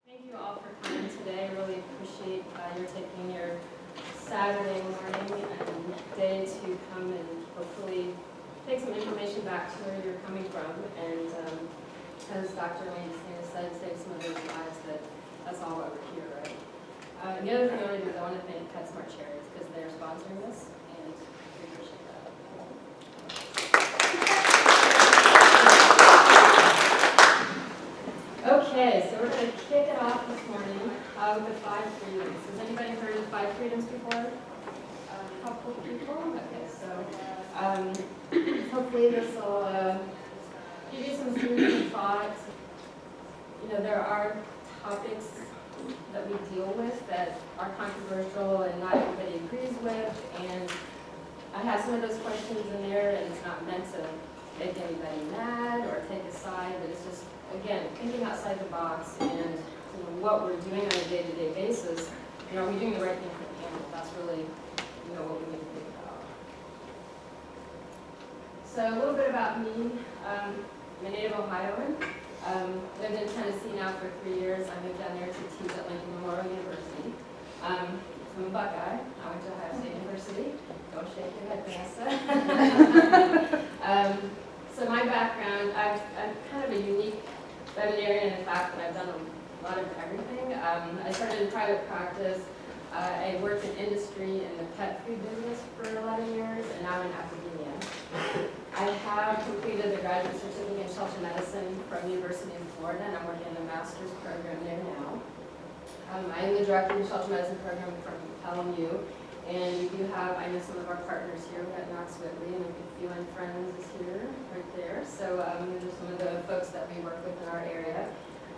Thank you all for coming today. Really appreciate you're taking your Saturday morning and day to come and hopefully take some information back to where you're coming from. And as Dr. Lane said, save some of those lives. That's all why we're here, right? The other thing I want to do is I want to thank PetSmart Charities because they're sponsoring this, and we appreciate that. Okay, so we're going to kick it off this morning with the 5 freedoms. Has anybody heard of the 5 freedoms before? A couple of people? Okay, so hopefully this will give you some food for thought. You know, there are topics that we deal with that are controversial and not everybody agrees with, and I have some of those questions in there, and it's not meant to make anybody mad or take a side, but it's just, again, thinking outside the box and what we're doing on a day-to-day basis. Are we doing the right thing for the animal? That's really what we need to think about. So a little bit about me. I'm a native Ohioan. Lived in Tennessee now for 3 years. I moved down there to teach at Lincoln Memorial University. I'm a Buckeye. I went to Ohio State University. Don't shake your head, Vanessa. So my background, I'm kind of a unique veterinarian in the fact that I've done a lot of everything. I started in private practice. I worked in industry in the pet food business for 11 years, and now I'm in academia. I have completed the graduate certificate in shelter medicine from University of Florida, and I'm working in a master's program there now. I'm the director of the shelter medicine program from LMU, and we do have, I know some of our partners here. We've got Knox Whitley, and a few and Friends is here, right there. So these are some of the folks that we work with in our area.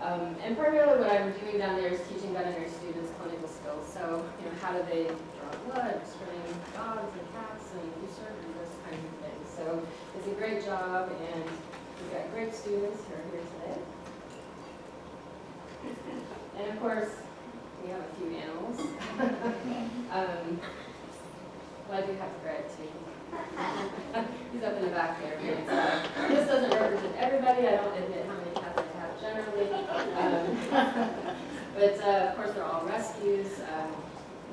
And primarily what I'm doing down there is teaching veterinary students clinical skills. So, how do they draw blood, screen dogs and cats, and do surgery, those kinds of things. So it's a great job, and we've got great students who are here today. And of course, we have a few animals. Well, I do have Greg too. He's up in the back there. This doesn't represent everybody. I don't admit how many cats I have generally. But of course, they're all rescues.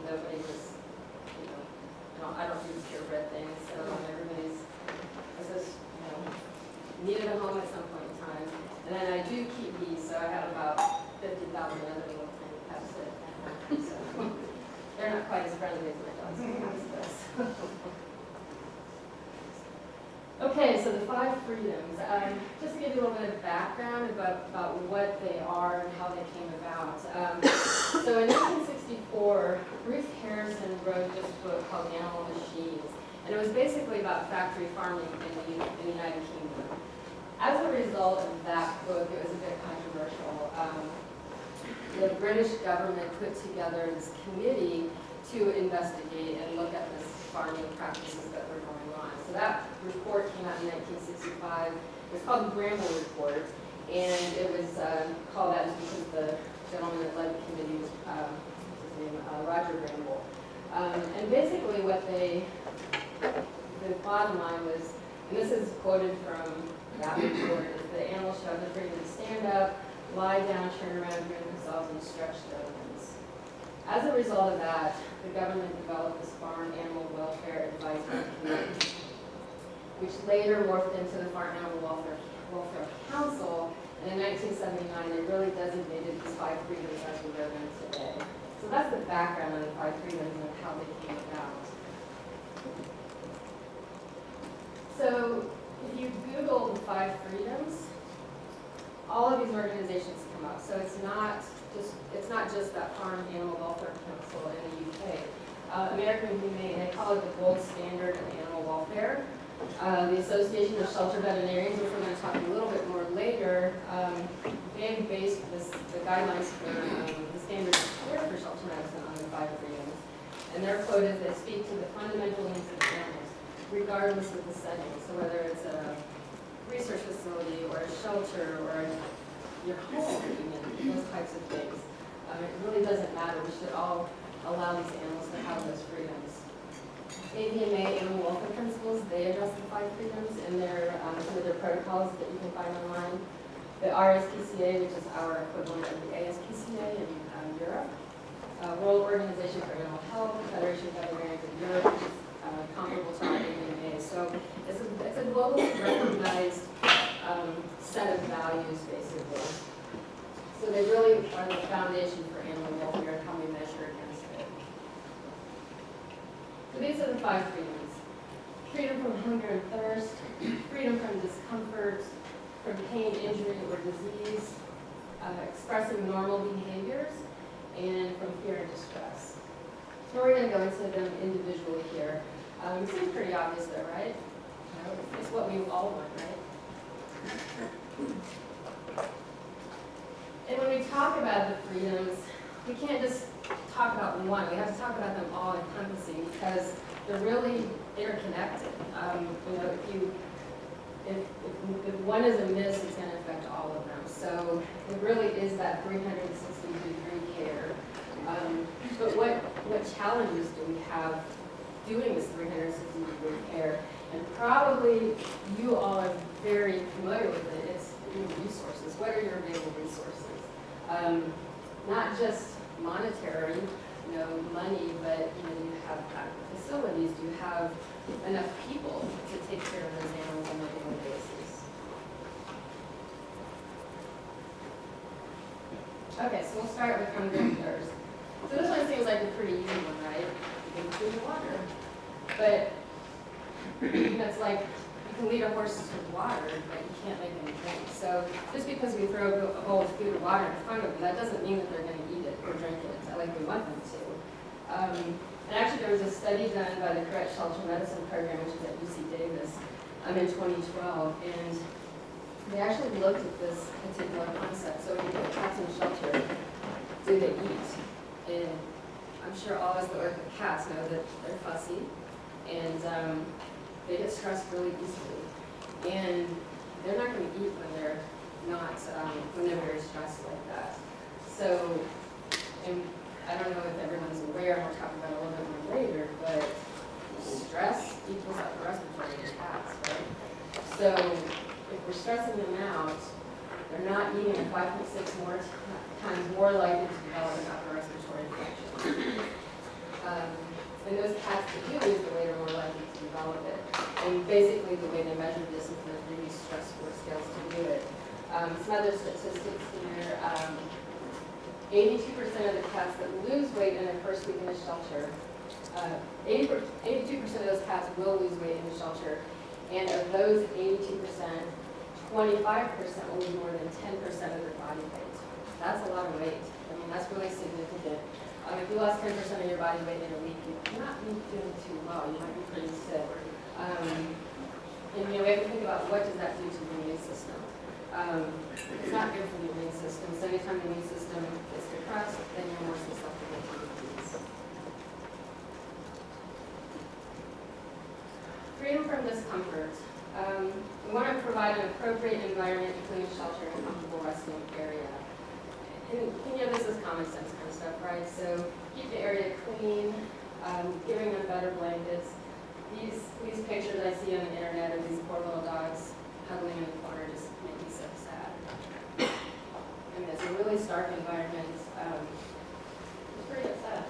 Nobody was, I don't do purebred things, so everybody's just, needed a home at some point in time. And then I do keep bees, so I have about 50,000 other little tiny pets that I have. So they're not quite as friendly as my dogs are. Okay, so the 5 freedoms. Just to give you a little bit of background about what they are and how they came about. So in 1964, Ruth Harrison wrote this book called Animal Machines, and it was basically about factory farming in the United Kingdom. As a result of that book, it was a bit controversial. The British government put together this committee to investigate and look at this farming practices that were going on. So that report came out in 1965. It was called the Bramble Report, and it was called that just because the gentleman that led the committee was his name, Roger Bramble. And basically what the bottom line was, and this is quoted from that report, is the animals should have the freedom to stand up, lie down, turn around, groom themselves, and stretch their limbs. As a result of that, the government developed this Farm Animal Welfare Advisory Committee, which later morphed into the Farm Animal Welfare Council, and in 1979 they really designated these 5 freedoms as we know them today. So that's the background on the 5 freedoms and how they came about. So if you Google the 5 freedoms, all of these organizations come up. So it's not just that Farm Animal Welfare Council in the UK. American Humane, they call it the gold standard of animal welfare. The Association of Shelter Veterinarians, which we're going to talk a little bit more later, they based the guidelines for the standards of care for shelter medicine on the 5 freedoms. And their quote is, they speak to the fundamental needs of animals, regardless of the setting. So whether it's a research facility or a shelter or your home, even, those types of things. It really doesn't matter. We should all allow these animals to have those freedoms. AVMA Animal Welfare Principles, they address the 5 freedoms in their some of their protocols that you can find online. the RSPCA, which is our equivalent of the ASPCA in Europe, World Organization for Animal Health, Federation of Veterinarians of Europe, which is comparable to our AMA. So it's a globally recognized set of values, basically. So they really are the foundation for animal welfare and how we measure against it. So these are the 5 freedoms. Freedom from hunger and thirst, freedom from discomfort, from pain, injury, or disease, expressing normal behaviors, and from fear and distress. So we're going to go into them individually here. It seems pretty obvious though, right? You know, it's what we all want, right? And when we talk about the freedoms, we can't just talk about one. We have to talk about them all encompassing because they're really interconnected. You know, if one is amiss, it's going to affect all of them. So it really is that 360-degree care. But what challenges do we have doing this 360-degree care? And probably you all are very familiar with it. It's resources. What are your available resources? Not just monetary, you know, money, but you know, you have facilities. Do you have enough people to take care of those animals on a daily basis? Okay, so we'll start with hunger and thirst. So this one seems like a pretty easy one, right? You can food and water. But you know, it's like you can lead a horse to water, but you can't make them drink. So just because we throw a bowl of food or water in front of them, that doesn't mean that they're going to eat it or drink it like we want them to. And actually there was a study done by the Correct Shelter Medicine Program, which is at UC Davis, in 2012, and they actually looked at this particular concept. So when you put cats in shelter, do they eat? And I'm sure all of us that work with cats know that they're fussy, and they get stressed really easily. And they're not going to eat when they're not, when they're very stressed like that. So, and I don't know if everyone's aware, and we'll talk about it a little bit more later, but stress equals upper respiratory in cats, right? So if we're stressing them out, they're not eating 5.6 more times more likely to develop an upper respiratory infection. And those cats that do lose the weight are more likely to develop it. And basically the way they measure this is the 3 stress score scales to do it. Some other statistics here. 82% of the cats that lose weight in their first week in the shelter, 82% of those cats will lose weight in the shelter, and of those 82%, 25% will lose more than 10% of their body weight. That's a lot of weight. I mean, that's really significant. If you lost 10% of your body weight in a week, you're not doing too well. You might be pretty sick. And you know, we have to think about what does that do to the immune system. It's not good for the immune system. So anytime the immune system is depressed, then you're more susceptible to disease. Freedom from discomfort. We want to provide an appropriate environment, including shelter and a comfortable resting area. And you know, this is common sense kind of stuff, right? So keep the area clean, giving them better blankets. These pictures I see on the internet of these poor little dogs huddling in the corner just make me so sad. I mean, it's a really stark environment. It's pretty upset.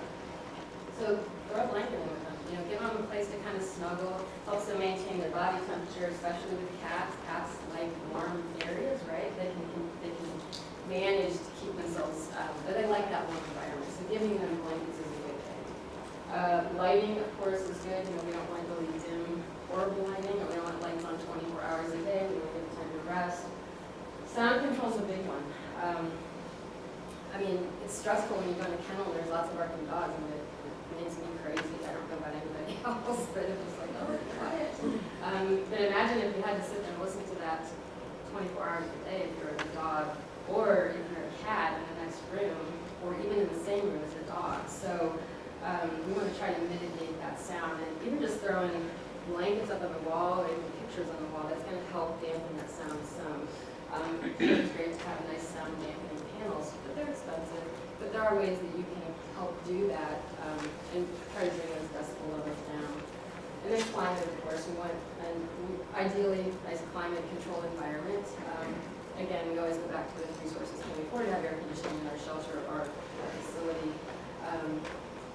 So throw a blanket in with them. You know, give them a place to kind of snuggle. Helps them maintain their body temperature, especially with cats. Cats like warm areas, right? They can manage to keep themselves, but they like that warm environment. So giving them blankets is a good thing. Lighting, of course, is good. You know, we don't want really dim, horrible lighting, or we don't want lights on 24 hours a day. We don't give them time to rest. Sound control is a big one. I mean, it's stressful when you go in a kennel and there's lots of barking dogs, and it makes me crazy. I don't know about anybody else, but it was like, oh, it's quiet. But imagine if you had to sit there and listen to that 24 hours a day if you're a dog, or if you're a cat in the next room, or even in the same room as your dog. So we want to try to mitigate that sound, and even just throwing blankets up on the wall or even pictures on the wall, that's going to help dampen that sound some. It's great to have nice sound dampening panels, but they're expensive. But there are ways that you can help do that and try to bring those decibel levels down. And then climate, of course, we want ideally nice climate controlled environment. Again, we always go back to those resources. Can we afford to have air conditioning in our shelter or our facility?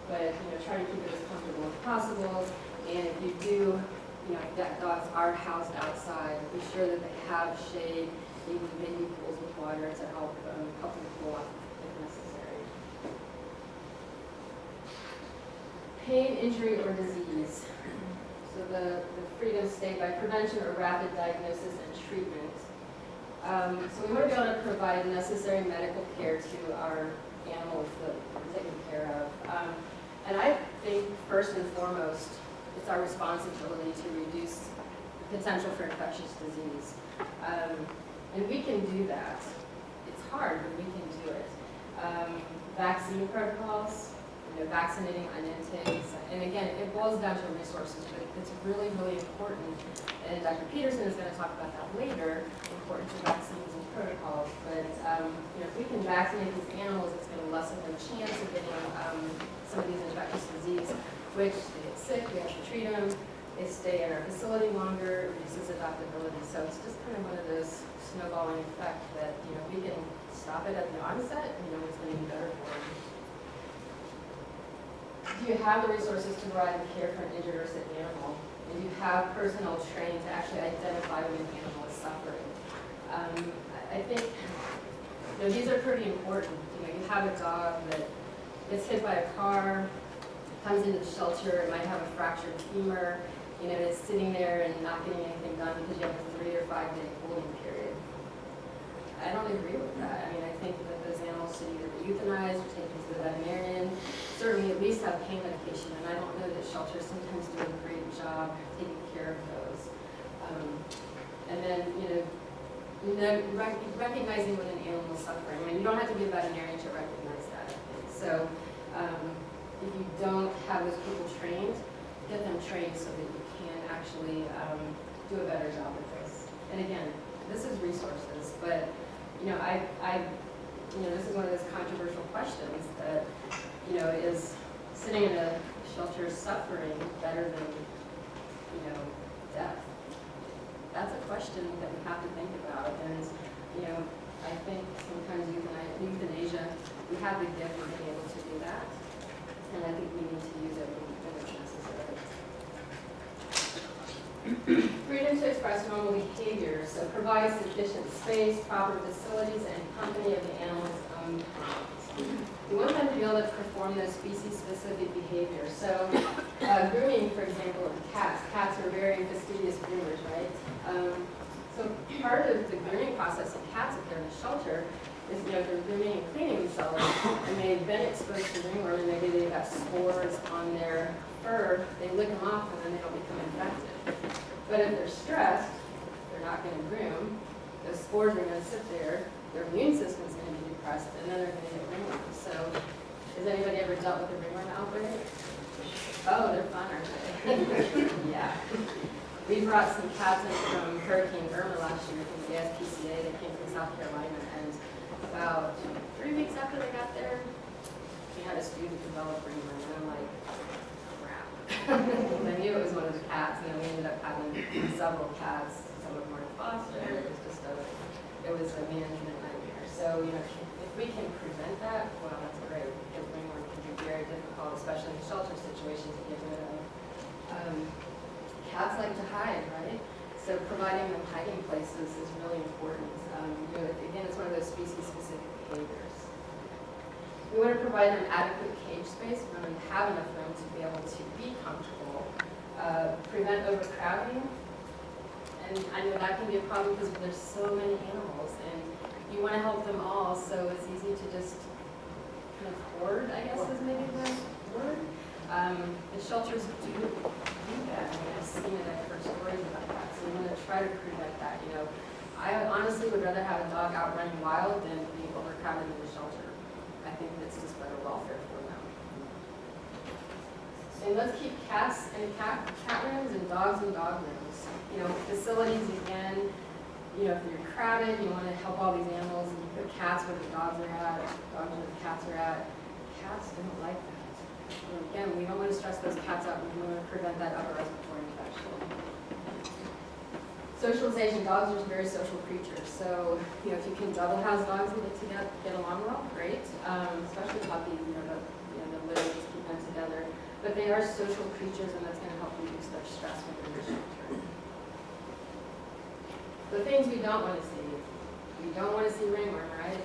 But try to keep it as comfortable as possible. And if you do, that dogs are housed outside, be sure that they have shade, maybe pools with water to help them cool off if necessary. Pain, injury, or disease. So the freedom state by prevention or rapid diagnosis and treatment. So we want to be able to provide necessary medical care to our animals that we're taking care of. And I think first and foremost, it's our responsibility to reduce the potential for infectious disease. And we can do that. It's hard, but we can do it. Vaccine protocols, vaccinating on intakes. And again, it boils down to resources, but it's really, really important. And Dr. Peterson is going to talk about that later, the importance of vaccines and protocols. But if we can vaccinate these animals, it's going to lessen their chance of getting some of these infectious disease, which they get sick, we have to treat them, they stay in our facility longer, reduces adaptability. So it's just kind of one of those snowballing effect that, if we can stop it at the onset, it's going to be better for them. Do you have the resources to provide care for an injured or sick animal? And do you have personnel trained to actually identify when an animal is suffering? I think these are pretty important. You have a dog that gets hit by a car, comes into the shelter, it might have a fractured femur, is sitting there and not getting anything done because you have a 3 or 5 day holding period. I don't agree with that. I think that those animals should either be euthanized or taken to the veterinarian, certainly at least have pain medication, and I don't know that shelters sometimes do a great job taking care of those. And then, recognizing when an animal is suffering. You don't have to be a veterinarian to recognize that, I think. So, if you don't have those people trained, get them trained so that you can actually do a better job with this. And again, this is resources, but this is one of those controversial questions that is sitting in a shelter suffering better than death. That's a question that we have to think about, and I think sometimes euthanasia, we have the gift of being able to do that. And I think we need to use it when it's necessary. Freedom to express normal behavior, so provide sufficient space, proper facilities, and company of the animal's own kind. We want them to be able to perform those species-specific behaviors. So grooming, for example, of cats. Cats are very fastidious groomers, right? So part of the grooming process of cats if they're in a shelter is, they're grooming and cleaning themselves, and they've been exposed to ringworm, and maybe they've got spores on their fur, they lick them off, and then they don't become infected. But if they're stressed, they're not going to groom, those spores are going to sit there, their immune system is going to be depressed, and then they're going to get ringworm. So, has anybody ever dealt with a ringworm outbreak? Oh, they're fun, aren't they? Yeah. We brought some cats in from Hurricane Irma last year from the ASPCA. They came from South Carolina, and about 3 weeks after they got there, we had a student develop ringworm, and I'm like, crap. I knew it was one of the cats, and then we ended up having several cats. Some of them were in foster. It was a management nightmare. So, if we can prevent that, well, that's great. Because ringworm can be very difficult, especially in shelter situations to get rid of. Cats like to hide, right? So providing them hiding places is really important. Again, it's one of those species-specific behaviors. We want to provide them adequate cage space. We want them to have enough room to be able to be comfortable. Prevent overcrowding. And I know that can be a problem because there's so many animals, and you want to help them all, so it's easy to just kind of hoard, I guess is maybe the word. The shelters do that. I've seen it, I've heard stories about that. So we want to try to prevent that. I honestly would rather have a dog out running wild than be overcrowded in the shelter. I think that's just better welfare for them. And let's keep cats in cat rooms and dogs in dog rooms. Facilities again. If you're crowded, you want to help all these animals, and you put cats where the dogs are at, dogs where the cats are at. Cats don't like that. Again, we don't want to stress those cats out. We want to prevent that upper respiratory infection. Socialization, dogs are very social creatures. So, you know, if you can double house dogs and get along well, great. Especially puppies, the litter, just keep them together. But they are social creatures, and that's going to help reduce their stress when they're in the shelter. The things we don't want to see. We don't want to see ringworm, right?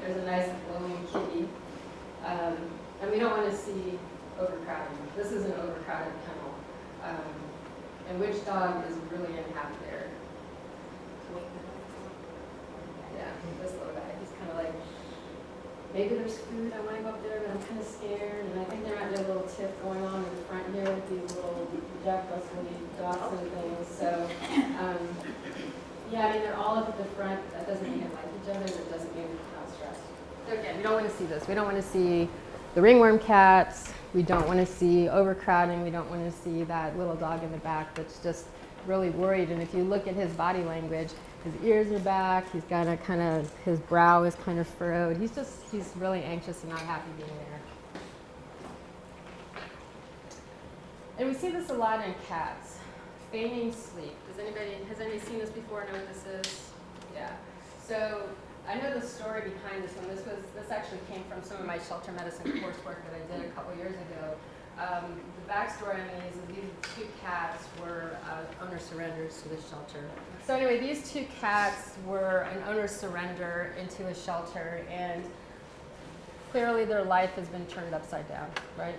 There's a nice glowing kitty. And we don't want to see overcrowding. This is an overcrowded kennel. And which dog is really unhappy there? Yeah, this little guy. He's kind of like, maybe there's food, I want to go up there, but I'm kind of scared. And I think there might be a little tiff going on in the front here with these little Jack Russell Dachshund things. So, yeah, I mean, they're all up at the front. That doesn't mean they like each other. That doesn't mean they're not stressed. So again, we don't want to see this. We don't want to see the ringworm cats. We don't want to see overcrowding. We don't want to see that little dog in the back that's just really worried. And if you look at his body language, his ears are back. He's got a kind of, his brow is kind of furrowed. He's really anxious and not happy being there. And we see this a lot in cats. Feigning sleep. Has anybody seen this before? Know what this is? Yeah. So I know the story behind this one. This actually came from some of my shelter medicine coursework that I did a couple years ago. The backstory on these two cats were owner surrenders to the shelter. So anyway, these two cats were an owner surrender into a shelter, and clearly their life has been turned upside down, right?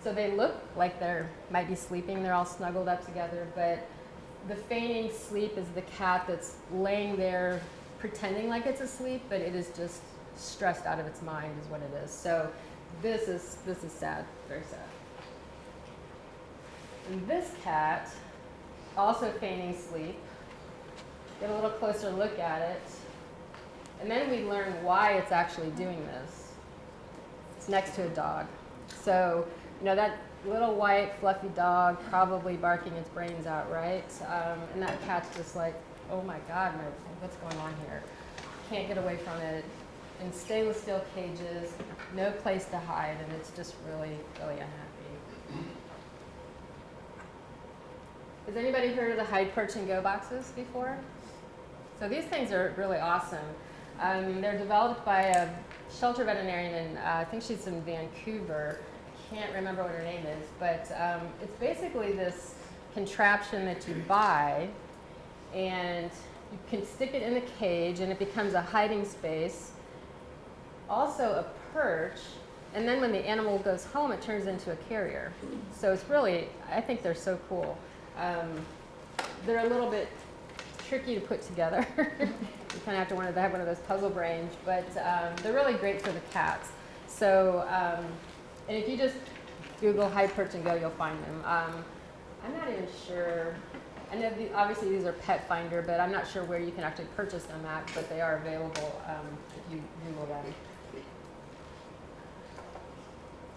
So they look like they might be sleeping. They're all snuggled up together, but the feigning sleep is the cat that's laying there pretending like it's asleep, but it is just stressed out of its mind is what it is. So this is sad, very sad. And this cat, also feigning sleep, get a little closer look at it, and then we learn why it's actually doing this. It's next to a dog. So, that little white fluffy dog probably barking its brains out, right? And that cat's just like, oh my God, what's going on here? Can't get away from it. In stainless steel cages, no place to hide, and it's just really, really unhappy. Has anybody heard of the hide, perch, and go boxes before? So these things are really awesome. They're developed by a shelter veterinarian, and I think she's in Vancouver. Can't remember what her name is, but it's basically this contraption that you buy, and you can stick it in the cage, and it becomes a hiding space, also a perch, and then when the animal goes home, it turns into a carrier. So it's really, I think they're so cool. They're a little bit tricky to put together. You kind of have to have one of those puzzle brains, but they're really great for the cats. So, and if you just Google hide, perch, and go, you'll find them. I'm not even sure. I know obviously these are Pet Finder, but I'm not sure where you can actually purchase them at, but they are available if you Google them.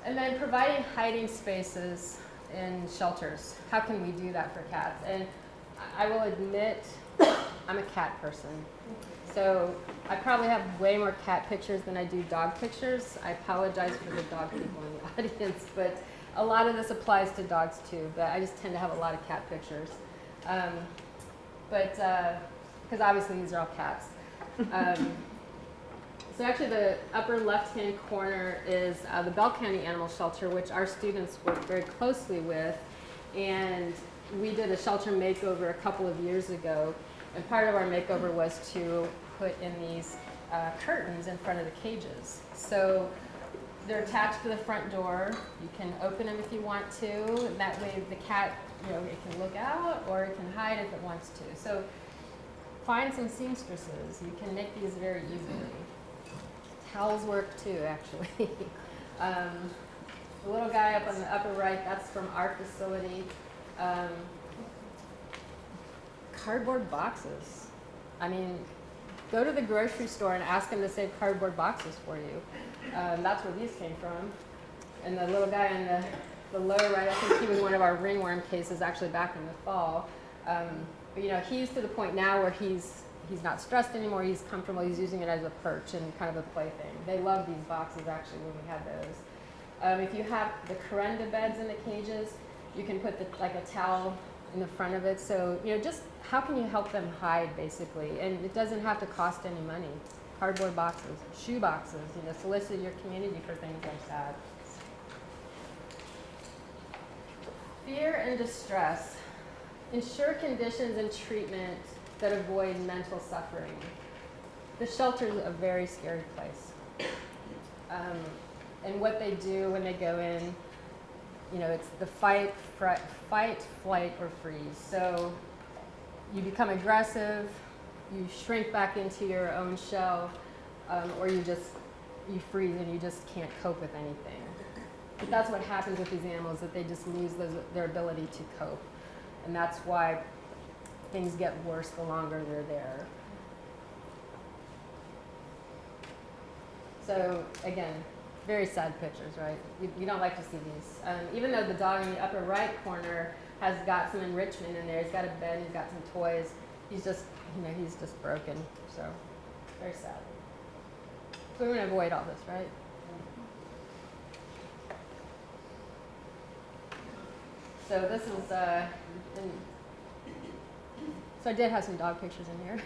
And then providing hiding spaces in shelters. How can we do that for cats? And I will admit, I'm a cat person. So I probably have way more cat pictures than I do dog pictures. I apologize for the dog people in the audience, but a lot of this applies to dogs too, but I just tend to have a lot of cat pictures. Because obviously these are all cats. So actually the upper left-hand corner is the Bell County Animal Shelter, which our students work very closely with. And we did a shelter makeover a couple of years ago. And part of our makeover was to put in these curtains in front of the cages. So they're attached to the front door. You can open them if you want to. And that way the cat, it can look out or it can hide if it wants to. So find some seamstresses. You can make these very easily. Towels work too, actually. The little guy up on the upper right, that's from our facility. Cardboard boxes. I mean, go to the grocery store and ask them to save cardboard boxes for you. That's where these came from. And the little guy in the lower right, I think he was one of our ringworm cases actually back in the fall. But he's to the point now where he's not stressed anymore, he's comfortable, he's using it as a perch and kind of a plaything. They love these boxes actually when we had those. If you have the corenda beds in the cages, you can put like a towel in the front of it. So, just how can you help them hide, basically? And it doesn't have to cost any money. Cardboard boxes, shoe boxes, solicit your community for things like that. Fear and distress. Ensure conditions and treatment that avoid mental suffering. The shelter is a very scary place. And what they do when they go in, it's the fight, flight, or freeze. So you become aggressive, you shrink back into your own shell, or you freeze and you just can't cope with anything. But that's what happens with these animals, that they just lose their ability to cope. And that's why things get worse the longer they're there. So again, very sad pictures, right? You don't like to see these. Even though the dog in the upper right corner has got some enrichment in there, he's got a bed, he's got some toys, he's just broken. So very sad. So we're going to avoid all this, right? So this is, so I did have some dog pictures in here.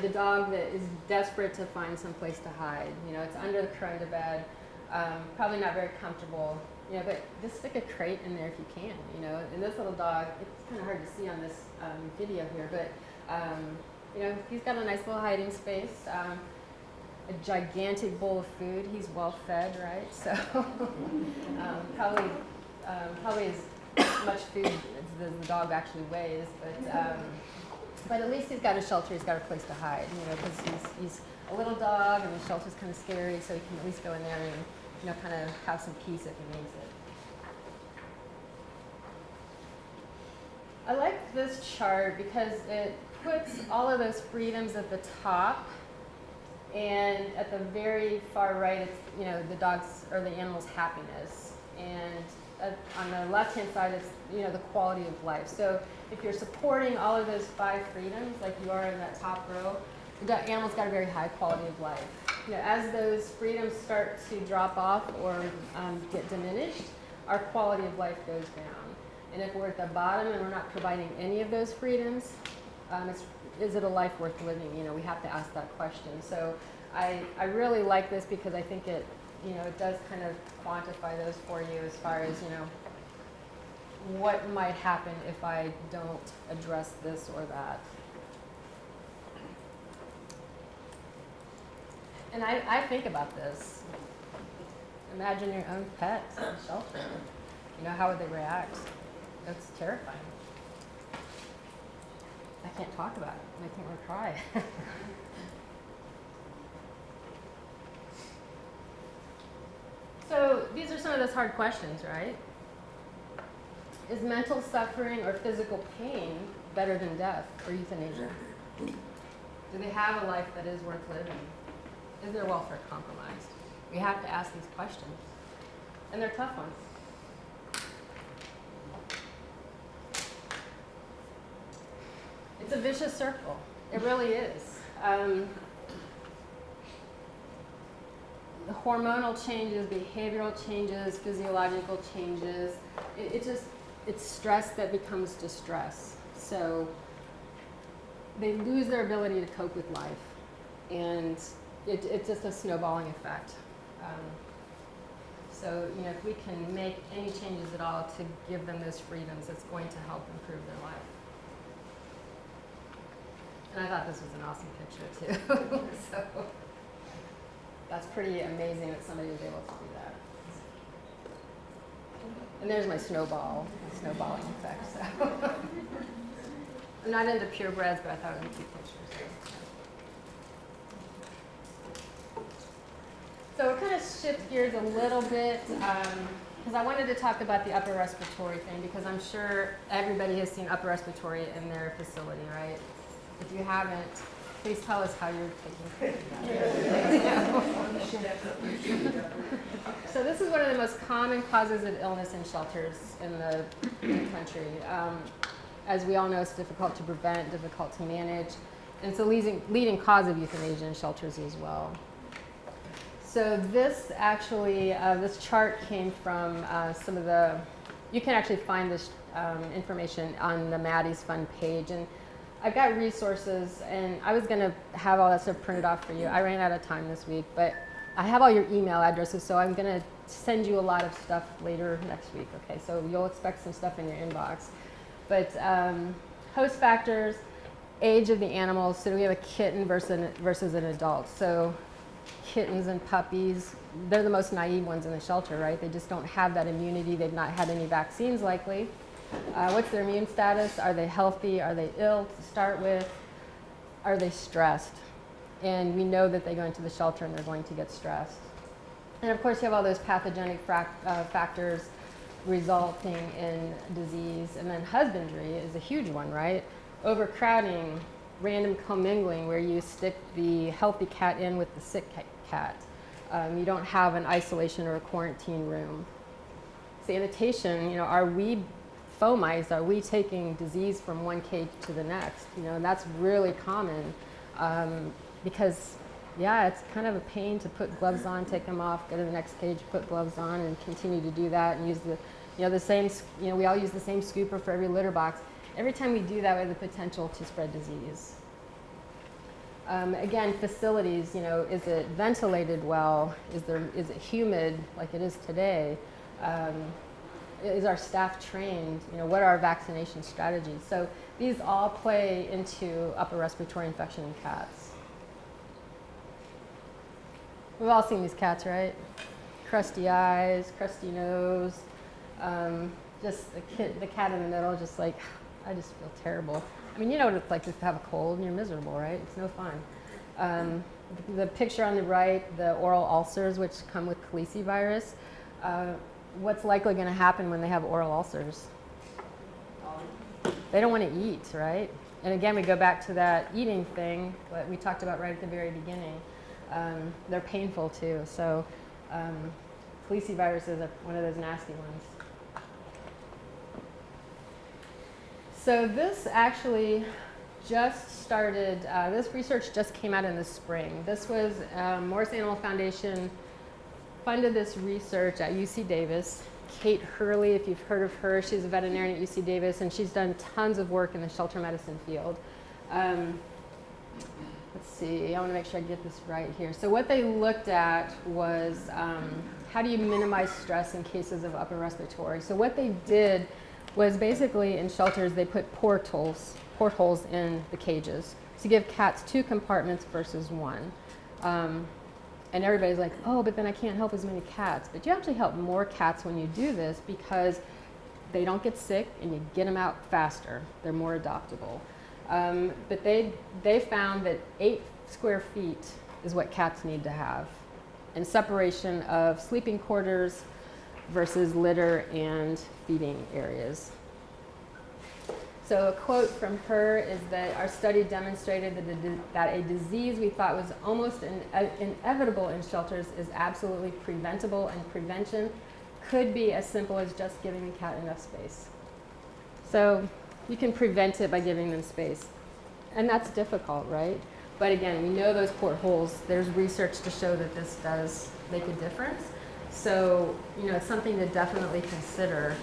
The dog that is desperate to find some place to hide. It's under the current of bed, probably not very comfortable. But just stick a crate in there if you can. And this little dog, it's kind of hard to see on this video here, but he's got a nice little hiding space. A gigantic bowl of food. He's well fed, right? So probably as much food as the dog actually weighs, but at least he's got a shelter, he's got a place to hide, because he's a little dog and the shelter's kind of scary, so he can at least go in there and kind of have some peace if he needs it. I like this chart because it puts all of those freedoms at the top, and at the very far right, it's the dog's or the animal's happiness, and on the left-hand side, it's the quality of life. So if you're supporting all of those 5 freedoms, like you are in that top row, the animal's got a very high quality of life. As those freedoms start to drop off or get diminished, our quality of life goes down. And if we're at the bottom and we're not providing any of those freedoms, is it a life worth living? We have to ask that question. So I really like this because I think it does kind of quantify those for you as far as, what might happen if I don't address this or that. And I think about this. Imagine your own pet in a shelter. How would they react? That's terrifying. I can't talk about it. I can't really cry. So these are some of those hard questions, right? Is mental suffering or physical pain better than death or euthanasia? Do they have a life that is worth living? Is their welfare compromised? We have to ask these questions. And they're tough ones. It's a vicious circle. It really is. The hormonal changes, behavioral changes, physiological changes, it's stress that becomes distress. So they lose their ability to cope with life. And it's just a snowballing effect. So, if we can make any changes at all to give them those freedoms, it's going to help improve their life. And I thought this was an awesome picture too. So that's pretty amazing that somebody was able to do that. And there's my snowballing effect. So I'm not into purebreds, but I thought it was a cute picture. So we'll kind of shift gears a little bit, because I wanted to talk about the upper respiratory thing, because I'm sure everybody has seen upper respiratory in their facility, right? If you haven't, please tell us how you're taking care of that. So this is one of the most common causes of illness in shelters in the country. As we all know, it's difficult to prevent, difficult to manage, and it's a leading cause of euthanasia in shelters as well. So this actually, this chart came from some of the, you can actually find this information on the Maddie's Fund page. And I've got resources, and I was going to have all that stuff printed off for you. I ran out of time this week, but I have all your email addresses, so I'm going to send you a lot of stuff later next week. Okay, so you'll expect some stuff in your inbox. But host factors, age of the animals. So we have a kitten versus an adult. So kittens and puppies, they're the most naive ones in the shelter, right? They just don't have that immunity. They've not had any vaccines likely. What's their immune status? Are they healthy? Are they ill to start with? Are they stressed? And we know that they go into the shelter and they're going to get stressed. And of course you have all those pathogenic factors resulting in disease. And then husbandry is a huge one, right? Overcrowding, random commingling where you stick the healthy cat in with the sick cat. You don't have an isolation or a quarantine room. Sanitation, you know, are we fomites, are we taking disease from one cage to the next? You know, and that's really common because, yeah, it's kind of a pain to put gloves on, take them off, go to the next cage, put gloves on, and continue to do that and use the, you know, the same, you know, we all use the same scooper for every litter box. Every time we do that, we have the potential to spread disease. Again, facilities, you know, is it ventilated well? Is it humid like it is today? Is our staff trained? You know, what are our vaccination strategies? So these all play into upper respiratory infection in cats. We've all seen these cats, right? Crusty eyes, crusty nose, just the cat in the middle, just like, I just feel terrible. I mean, you know what it's like to have a cold and you're miserable, right? It's no fun. The picture on the right, the oral ulcers, which come with calicivirus, what's likely going to happen when they have oral ulcers? They don't want to eat, right? And again, we go back to that eating thing that we talked about right at the very beginning. They're painful too. So calicivirus is one of those nasty ones. So this actually just started, this research just came out in the spring. This was Morris Animal Foundation funded this research at UC Davis. Kate Hurley, if you've heard of her, she's a veterinarian at UC Davis, and she's done tons of work in the shelter medicine field. Let's see, I want to make sure I get this right here. So what they looked at was how do you minimize stress in cases of upper respiratory? So what they did was basically in shelters, they put portholes in the cages to give cats 2 compartments versus 1. And everybody's like, oh, but then I can't help as many cats. But you actually help more cats when you do this because they don't get sick and you get them out faster. They're more adoptable. But they found that 8 square feet is what cats need to have in separation of sleeping quarters versus litter and feeding areas. So a quote from her is that our study demonstrated that a disease we thought was almost inevitable in shelters is absolutely preventable, and prevention could be as simple as just giving the cat enough space. So you can prevent it by giving them space. And that's difficult, right? But again, we know those portholes, there's research to show that this does make a difference. So, you know, it's something to definitely consider.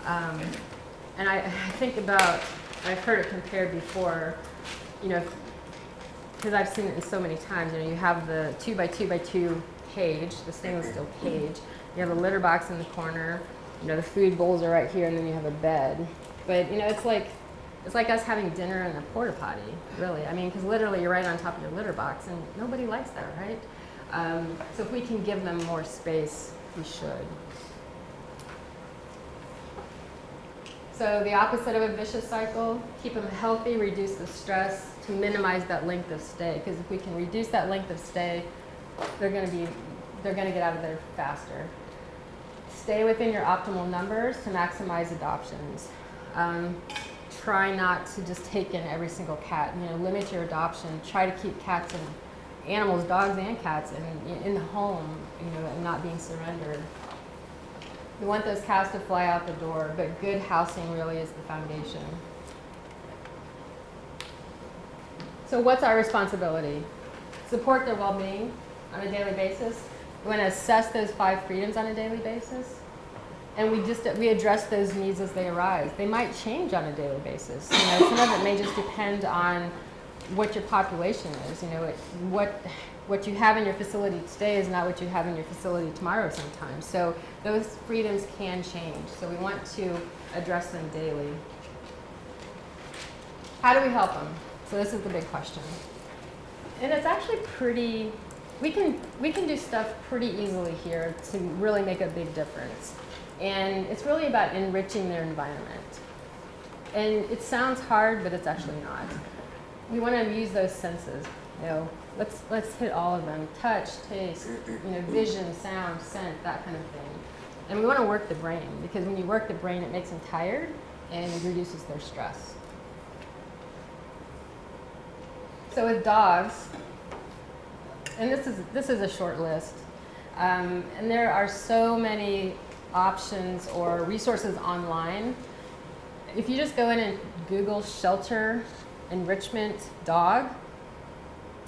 And I think about, I've heard it compared before, you know, because I've seen it in so many times. You know, you have the 2x2x2 cage, the stainless steel cage. You have a litter box in the corner. You know, the food bowls are right here, and then you have a bed. But, you know, it's like us having dinner in a porta potty, really. I mean, because literally you're right on top of your litter box, and nobody likes that, right? So if we can give them more space, we should. So the opposite of a vicious cycle, keep them healthy, reduce the stress to minimize that length of stay. Because if we can reduce that length of stay, they're going to get out of there faster. Stay within your optimal numbers to maximize adoptions. Try not to just take in every single cat. You know, limit your adoption. Try to keep cats and animals, dogs and cats, in the home. You know, and not being surrendered. We want those cats to fly out the door, but good housing really is the foundation. So what's our responsibility? Support their well-being on a daily basis. We want to assess those 5 freedoms on a daily basis. And we address those needs as they arise. They might change on a daily basis. You know, some of it may just depend on what your population is. You know, what you have in your facility today is not what you have in your facility tomorrow sometimes. So those freedoms can change. So we want to address them daily. How do we help them? So this is the big question. And it's actually pretty, we can do stuff pretty easily here to really make a big difference. And it's really about enriching their environment. And it sounds hard, but it's actually not. We want to use those senses. You know, let's hit all of them: touch, taste, you know, vision, sound, scent, that kind of thing. And we want to work the brain, because when you work the brain, it makes them tired and reduces their stress. So with dogs, and this is a short list, and there are so many options or resources online. If you just go in and Google shelter enrichment dog,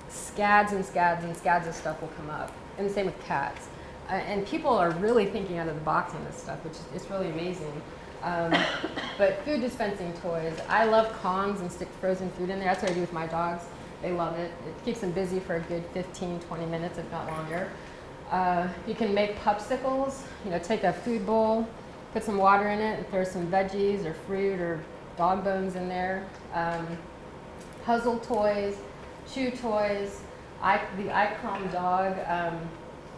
scads and scads and scads of stuff will come up. And the same with cats. And people are really thinking out of the box on this stuff, which is really amazing. But food dispensing toys, I love Kongs and stick frozen food in there. That's what I do with my dogs. They love it. It keeps them busy for a good 15, 20 minutes, if not longer. You can make popsicles. You know, take a food bowl, put some water in it, and throw some veggies or fruit or dog bones in there. Puzzle toys, chew toys, the iCalm dog.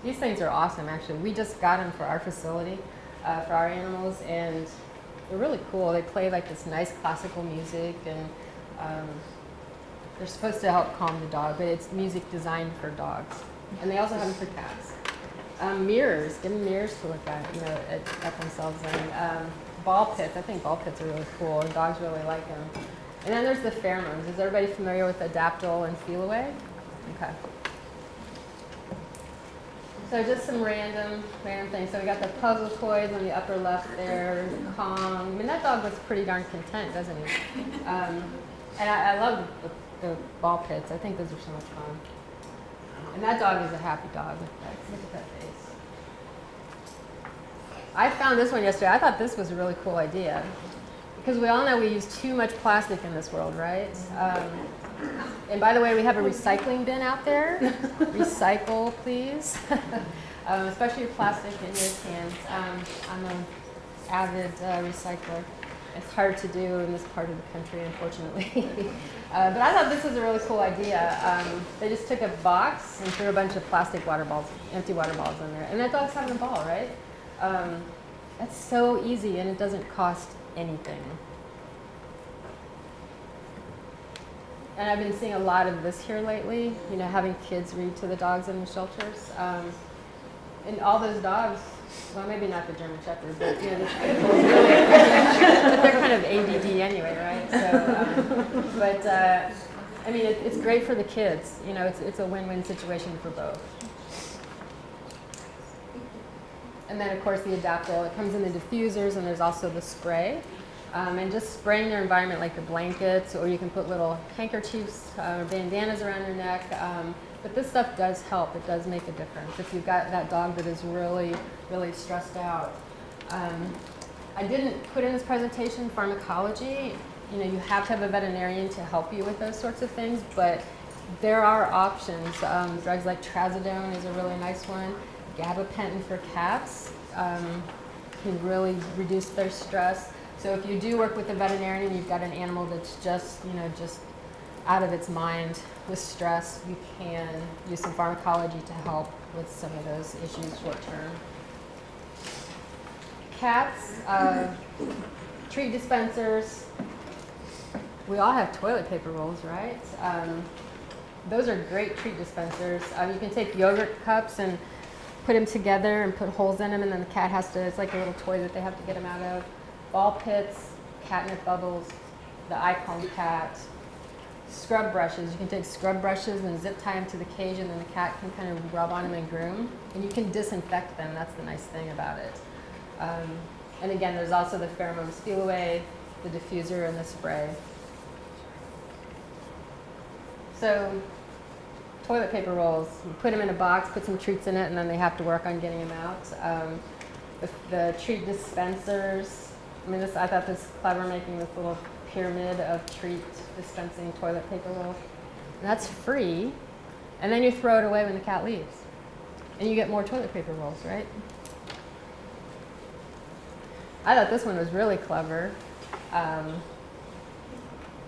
These things are awesome, actually. We just got them for our facility, for our animals, and they're really cool. They play like this nice classical music, and they're supposed to help calm the dog, but it's music designed for dogs. And they also have them for cats. Mirrors, give them mirrors to look at, you know, at themselves in. Ball pits, I think ball pits are really cool, and dogs really like them. And then there's the pheromones. Is everybody familiar with Adaptol and Feel Away? Okay. So just some random things. So we got the puzzle toys on the upper left there, Kong. I mean, that dog looks pretty darn content, doesn't he? And I love the ball pits. I think those are so much fun. And that dog is a happy dog. Look at that face. I found this one yesterday. I thought this was a really cool idea. Because we all know we use too much plastic in this world, right? And by the way, we have a recycling bin out there. Recycle, please. Especially your plastic in your cans. I'm an avid recycler. It's hard to do in this part of the country, unfortunately. But I thought this was a really cool idea. They just took a box and threw a bunch of plastic water balls, empty water balls in there. And that dog's having a ball, right? That's so easy, and it doesn't cost anything. And I've been seeing a lot of this here lately, you know, having kids read to the dogs in the shelters. And all those dogs, well, maybe not the German Shepherd, but, you know, the Pitbulls really, but they're kind of ADD anyway, right? So, I mean, it's great for the kids. You know, it's a win-win situation for both. And then, of course, the Adaptol. It comes in the diffusers, and there's also the spray. And just spraying their environment, like the blankets, or you can put little handkerchiefs or bandanas around your neck. But this stuff does help. It does make a difference if you've got that dog that is really, really stressed out. I didn't put in this presentation pharmacology. You know, you have to have a veterinarian to help you with those sorts of things, but there are options. Drugs like trazodone is a really nice one. Gabapentin for cats can really reduce their stress. So if you do work with a veterinarian and you've got an animal that's just, you know, just out of its mind with stress, you can use some pharmacology to help with some of those issues short term. Cats, treat dispensers. We all have toilet paper rolls, right? Those are great treat dispensers. You can take yogurt cups and put them together and put holes in them, and then the cat has to, it's like a little toy that they have to get them out of. Ball pits, catnip bubbles, the iCalm cat, scrub brushes. You can take scrub brushes and zip tie them to the cage, and then the cat can kind of rub on them and groom. And you can disinfect them. That's the nice thing about it. And again, there's also the pheromones Feel Away, the diffuser, and the spray. So toilet paper rolls, you put them in a box, put some treats in it, and then they have to work on getting them out. the treat dispensers. I mean, I thought this clever, making this little pyramid of treat dispensing toilet paper rolls. And that's free. And then you throw it away when the cat leaves. And you get more toilet paper rolls, right? I thought this one was really clever.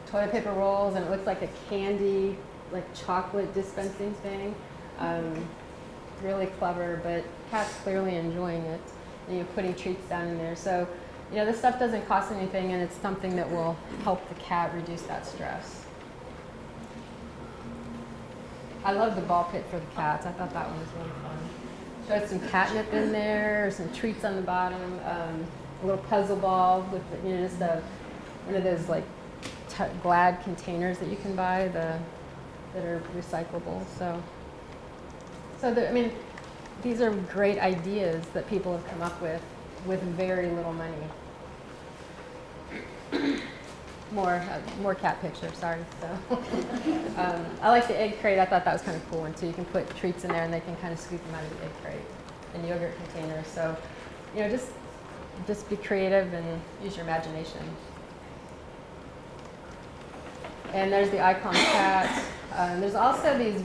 Toilet paper rolls, and it looks like a candy, like chocolate dispensing thing. Really clever, but cat's clearly enjoying it. And you're putting treats down in there. So, you know, this stuff doesn't cost anything, and it's something that will help the cat reduce that stress. I love the ball pit for the cats. I thought that one was really fun. Showed some catnip in there, some treats on the bottom, a little puzzle ball with, you know, just one of those like Glad containers that you can buy that are recyclable. So I mean, these are great ideas that people have come up with very little money. More cat pictures, sorry. So, I like the egg crate. I thought that was kind of cool one too. You can put treats in there and they can kind of scoop them out of the egg crate and yogurt containers. So, you know, just be creative and use your imagination. And there's the Icon cat. There's also these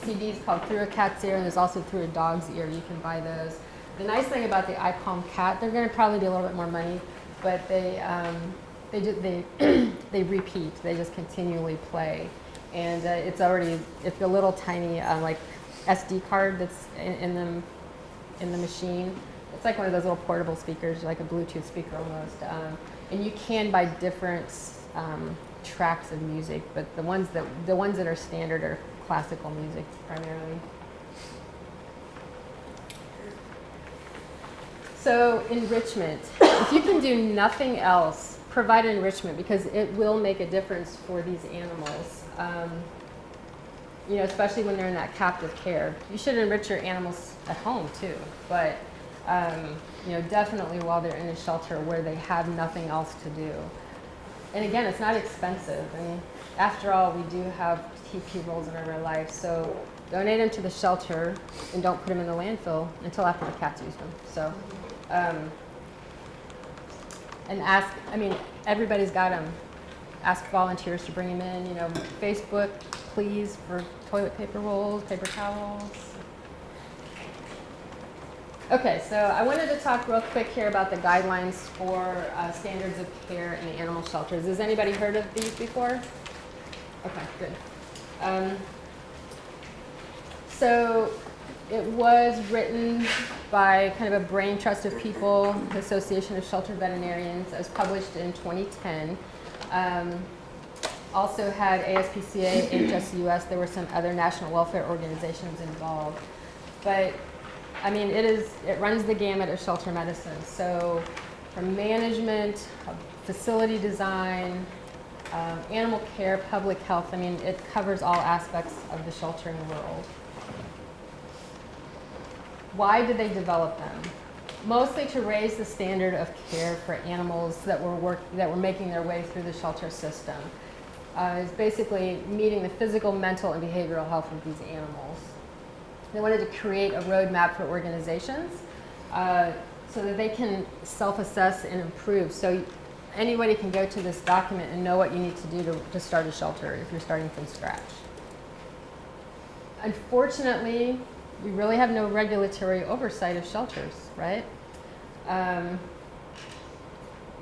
CDs called Through a Cat's Ear, and there's also Through a Dog's Ear. You can buy those. The nice thing about the Icon cat, they're going to probably be a little bit more money, but they repeat. They just continually play, and it's a little tiny like SD card that's in the machine. It's like one of those little portable speakers, like a Bluetooth speaker almost. And you can buy different tracks of music, but the ones that are standard are classical music primarily. So enrichment. If you can do nothing else, provide enrichment, because it will make a difference for these animals. You know, especially when they're in that captive care. You should enrich your animals at home too, but you know, definitely while they're in a shelter where they have nothing else to do. And again, it's not expensive. I mean, after all, we do have TP rolls in our life, so donate them to the shelter and don't put them in the landfill until after the cats use them. So, and ask, I mean, everybody's got them. Ask volunteers to bring them in, you know, Facebook, please, for toilet paper rolls, paper towels. Okay, so I wanted to talk real quick here about the guidelines for standards of care in animal shelters. Has anybody heard of these before? Okay, good. So it was written by kind of a brain trust of people, the Association of Shelter Veterinarians. It was published in 2010. Also had ASPCA, HSUS. There were some other national welfare organizations involved. But I mean, it runs the gamut of shelter medicine. So from management, facility design, animal care, public health, I mean, it covers all aspects of the sheltering world. Why did they develop them? Mostly to raise the standard of care for animals that were making their way through the shelter system. It's basically meeting the physical, mental, and behavioral health of these animals. They wanted to create a roadmap for organizations so that they can self-assess and improve. So anybody can go to this document and know what you need to do to start a shelter if you're starting from scratch. Unfortunately, we really have no regulatory oversight of shelters, right?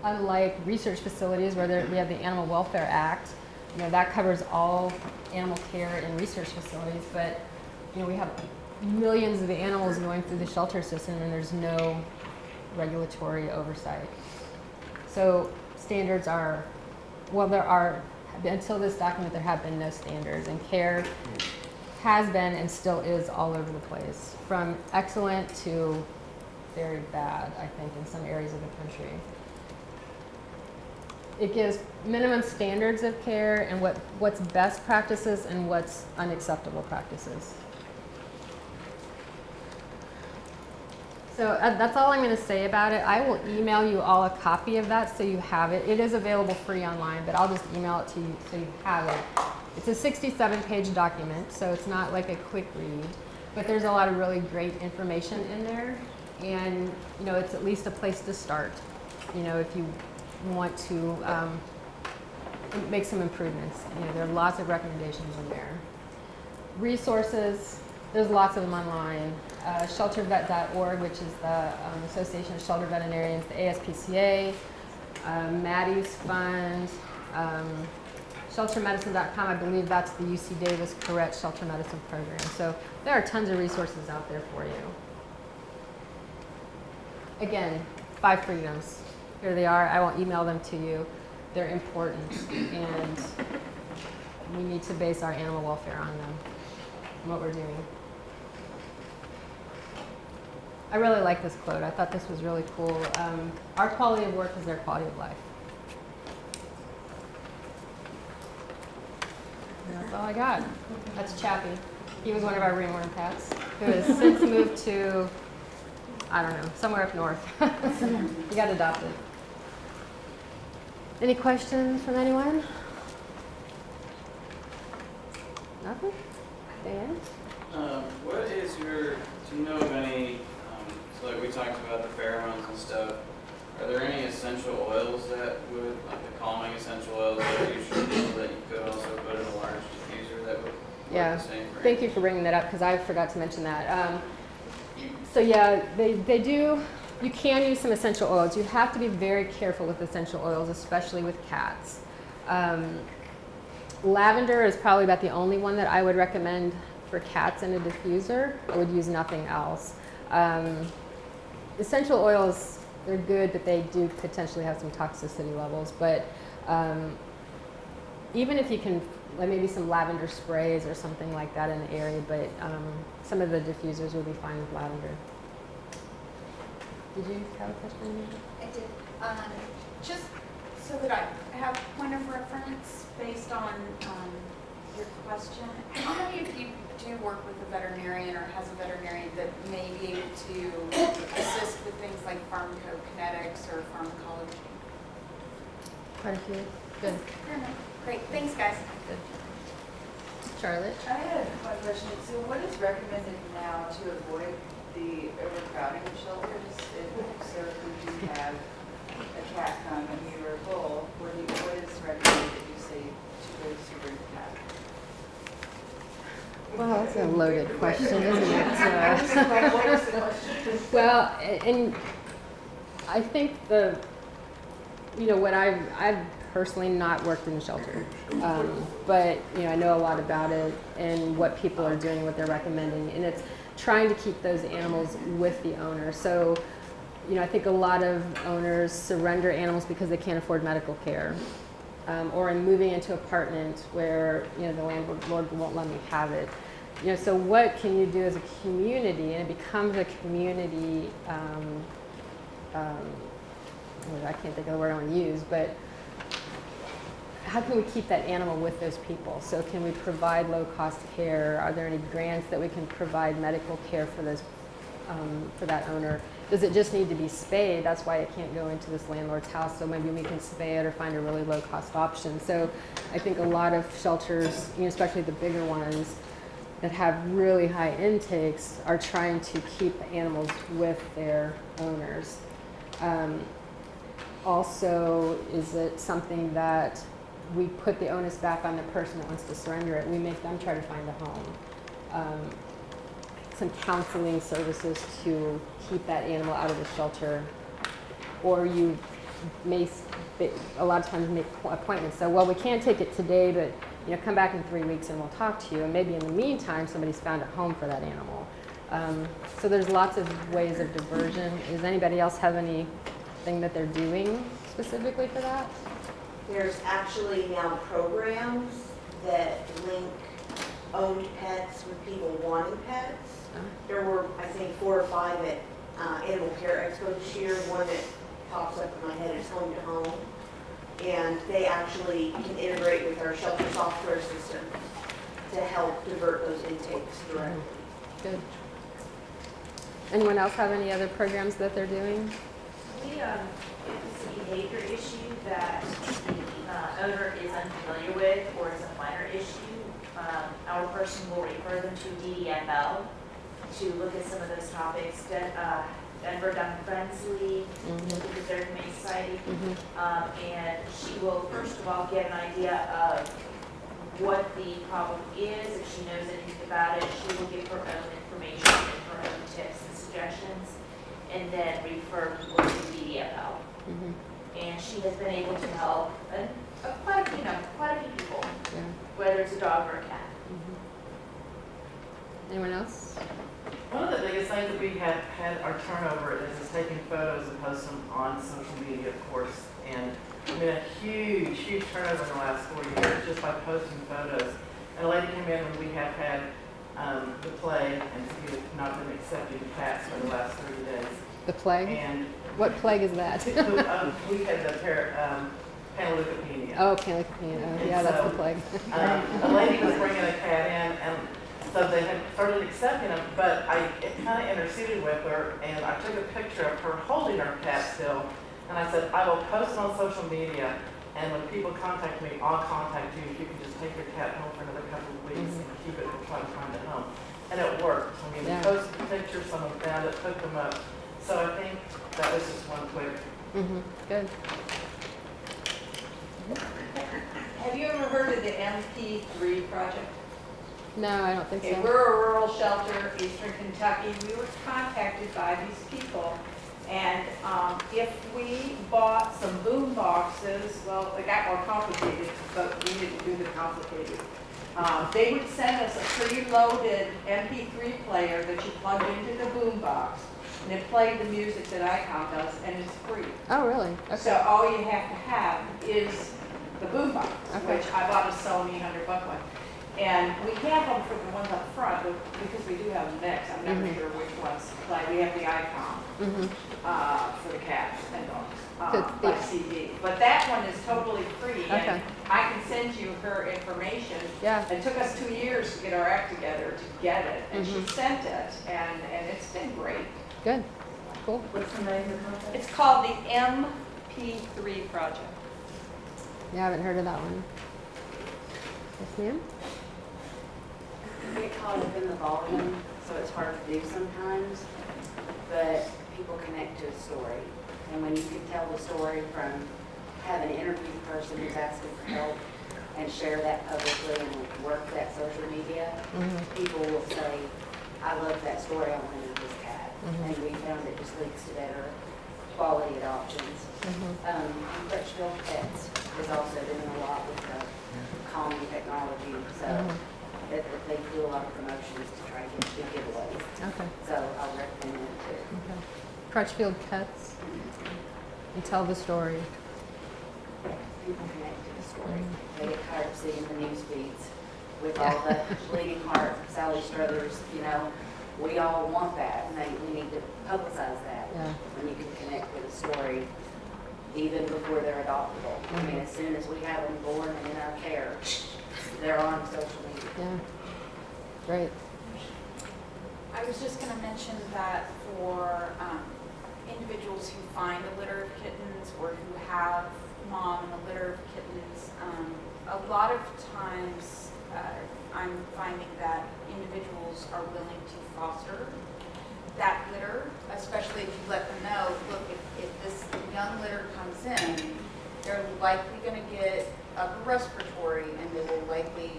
Unlike research facilities where we have the Animal Welfare Act, you know, that covers all animal care in research facilities, but you know, we have millions of animals going through the shelter system and there's no regulatory oversight. So standards are, well, there are, until this document, there have been no standards, and care has been and still is all over the place, from excellent to very bad, I think, in some areas of the country. It gives minimum standards of care and what's best practices and what's unacceptable practices. So that's all I'm going to say about it. I will email you all a copy of that so you have it. It is available free online, but I'll just email it to you so you have it. It's a 67-page document, so it's not like a quick read, but there's a lot of really great information in there. And, you know, it's at least a place to start, you know, if you want to make some improvements. You know, there are lots of recommendations in there. Resources, there's lots of them online. Sheltervet.org, which is the Association of Shelter Veterinarians, the ASPCA, Maddie's Fund, sheltermedicine.com, I believe that's the UC Davis Correct Shelter Medicine Program. So there are tons of resources out there for you. Again, 5 freedoms. Here they are. I will email them to you. They're important, and we need to base our animal welfare on them and what we're doing. I really like this quote. I thought this was really cool. Our quality of work is their quality of life. And that's all I got. That's Chappie. He was one of our ringworm cats who has since moved to, I don't know, somewhere up north. He got adopted. Any questions from anyone? Nothing? Dan? What is your, do you know of any, so like we talked about the pheromones and stuff, are there any essential oils that would, like the calming essential oils that are usually that you could also put in a large diffuser that would work the same for Thank you for bringing that up because I forgot to mention that. So yeah, they do, you can use some essential oils. You have to be very careful with essential oils, especially with cats. Lavender is probably about the only one that I would recommend for cats in a diffuser. I would use nothing else. Essential oils, they're good, but they do potentially have some toxicity levels. But even if you can, like maybe some lavender sprays or something like that in the area, but some of the diffusers will be fine with lavender. Did you have a question? I did. Just so that I have point of reference based on your question, how many of you do work with a veterinarian or has a veterinarian that may be able to assist with things like pharmacokinetics or pharmacology? Quite a few. Good. Great. Thanks, guys. Good. Charlotte? I had one question. So what is recommended now to avoid the overcrowding of shelters? So if you do have a cat come and you are full, what is recommended that you say to those who bring the cat? Well, that's a loaded question, isn't it? What is the question? Well, and I think what I've personally not worked in a shelter, but I know a lot about it and what people are doing, what they're recommending, and it's trying to keep those animals with the owner. So, I think a lot of owners surrender animals because they can't afford medical care, or in moving into an apartment where the landlord won't let me have it. So what can you do as a community? And it becomes a community. I can't think of the word I want to use, but how can we keep that animal with those people? So can we provide low-cost care? Are there any grants that we can provide medical care for those, for that owner? Does it just need to be spayed? That's why it can't go into this landlord's house. So maybe we can spay it or find a really low-cost option. So I think a lot of shelters, especially the bigger ones that have really high intakes, are trying to keep the animals with their owners. Also, is it something that we put the onus back on the person that wants to surrender it? We make them try to find a home. Some counseling services to keep that animal out of the shelter, or you may a lot of times make appointments. So, well, we can't take it today, but come back in 3 weeks and we'll talk to you. And maybe in the meantime, somebody's found a home for that animal. So there's lots of ways of diversion. Does anybody else have anything that they're doing specifically for that? There's actually now programs that link owned pets with people wanting pets. There were, I think, 4 or 5 at Animal Care Expo this year. One that pops up in my head is Home to Home. And they actually can integrate with our shelter software system to help divert those intakes directly. Good. Anyone else have any other programs that they're doing? If it's a behavior issue that the owner is unfamiliar with or is a minor issue, our person will refer them to DDFL to look at some of those topics. Denver Dumb Friends League, the Preserve Humane Society. And she will first of all get an idea of what the problem is. If she knows anything about it, she will give her own information and her own tips and suggestions, and then refer people to VDFL. And she has been able to help quite a few people, whether it's a dog or a cat. Anyone else? One of the biggest things that we have had our turnover is taking photos and posting them on social media, of course. And I mean, a huge, huge turnover in the last 4 years just by posting photos. And a lady came in when we have had the plague, and we have not been accepting cats for the last 30 days. The plague? And What plague is that? we had the panleukopenia. Oh, panleukopenia. Oh, yeah, that's the plague. A lady was bringing a cat in, and so they had started accepting them, but I kind of interceded with her, and I took a picture of her holding her cat still, and I said, I will post it on social media, and when people contact me, I'll contact you if you can just take your cat home for another couple of weeks and keep it and try to find it home. And it worked. I mean, Yeah. we posted the pictures, someone found it, took them up. So I think that was just one quick. Good. Have you ever heard of the MP3 project? No, I don't think Okay, so. we're a rural shelter, Eastern Kentucky. We were contacted by these people, and if we bought some boom boxes, well, it got more complicated, but we didn't do the complicated. They would send us a preloaded MP3 player that you plugged into the boom box, and it played the music that Icon does, and it's free. Oh, really? Okay. So all you have to have is the boom box, Okay. which I bought a Sony $100 one. And we have them for the ones up front, but because we do have a mix, I'm never sure which ones play. We have the Icon for the cats and dogs, Good. by CD. But that one is totally free, Okay. and I can send you her information. Yeah. It took us 2 years to get our act together to get it, and she sent it, and it's been great. Good. Cool. What's the name of the project? It's called the MP3 Project. Yeah, I haven't heard of that one. Yes, ma'am? I get caught up in the volume, so it's hard to do sometimes, but people connect to a story. And when you can tell the story from having an interview the person who's asking for help and share that publicly and work that social media, people will say, I love that story, I want to know this cat. And we found it just leads to better quality adoptions. Crutchfield Pets is also doing a lot with the calming technology, so that they do a lot of promotions to try to get good giveaways. Okay. So I'll recommend it too. Okay. Crutchfield Pets. And tell the story. People connect to the story. They get tired of seeing the news feeds with all the bleeding heart, Sally Struthers, we all want that, and we need to publicize that. Yeah. When you can connect with a story even before they're adoptable. I mean, as soon as we have them born and in our care, they're on social media. Yeah. Great. I was just going to mention that for individuals who find a litter of kittens or who have mom and a litter of kittens, a lot of times I'm finding that individuals are willing to foster that litter, especially if you let them know, look, if this young litter comes in, they're likely going to get upper respiratory and they will likely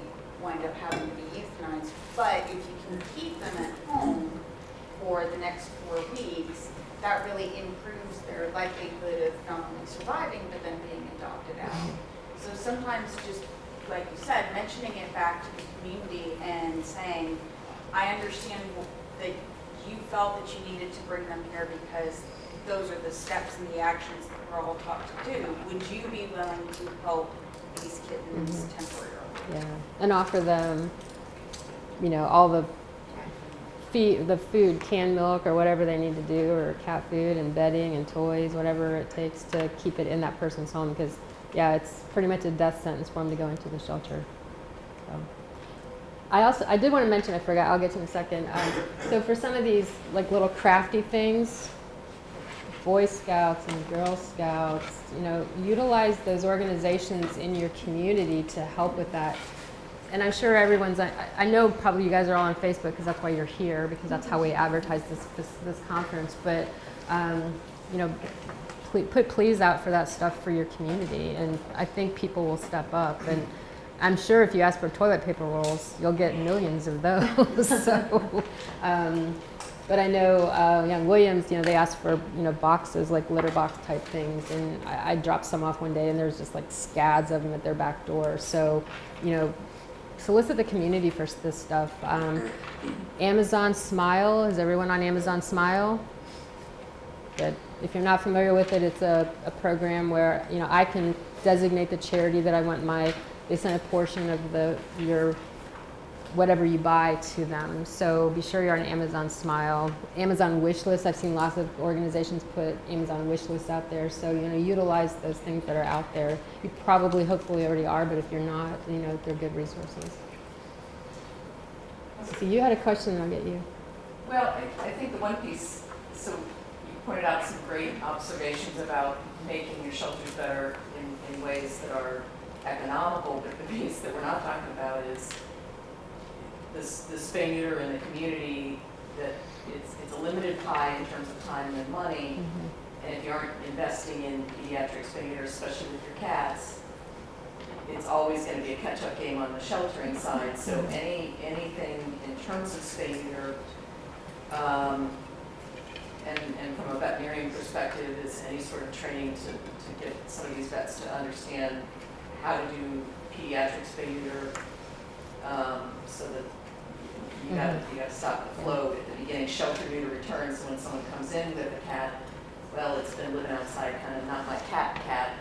wind up having to be euthanized. But if you can keep them at home for the next 4 weeks, that really improves their likelihood of not only surviving, but then being adopted out. So sometimes just, like you said, mentioning it back to the community and saying, I understand that you felt that you needed to bring them here because those are the steps and the actions that we're all taught to do. Would you be willing to help these kittens temporarily? Yeah. And offer them, all the food, canned milk or whatever they need to do, or cat food and bedding and toys, whatever it takes to keep it in that person's home, because it's pretty much a death sentence for them to go into the shelter. So. I did want to mention, I forgot, I'll get to in a second. So for some of these little crafty things, Boy Scouts and Girl Scouts, utilize those organizations in your community to help with that. And I'm sure everyone's, I know probably you guys are all on Facebook because that's why you're here, because that's how we advertise this conference. But you know, put pleas out for that stuff for your community, and I think people will step up. And I'm sure if you ask for toilet paper rolls, you'll get millions of those. So, but I know Young Williams, you know, they asked for, you know, boxes, like litter box type things, and I dropped some off one day, and there's just like scads of them at their back door. So, you know, solicit the community for this stuff. Amazon Smile, is everyone on Amazon Smile? Good. If you're not familiar with it, it's a program where, you know, I can designate the charity that I want they send a portion of your whatever you buy to them. So be sure you're on Amazon Smile. Amazon wish list, I've seen lots of organizations put Amazon wish lists out there. So, you know, utilize those things that are out there. You probably, hopefully already are, but if you're not, you know, they're good resources. So you had a question, I'll get you. Well, I think the one piece, so you pointed out some great observations about making your shelters better in ways that are economical, but the piece that we're not talking about is the spay neuter in the community, that it's a limited pie in terms of time and money, and if you aren't investing in pediatric spay neuter, especially with your cats, it's always going to be a catch-up game on the sheltering side. So anything in terms of spay neuter, and from a veterinarian perspective, is any sort of training to get some of these vets to understand how to do pediatric spay neuter, so that you got to stop the flow at the beginning. Shelter neuter returns, so when someone comes in with a cat, well, it's been living outside, kind of not my cat.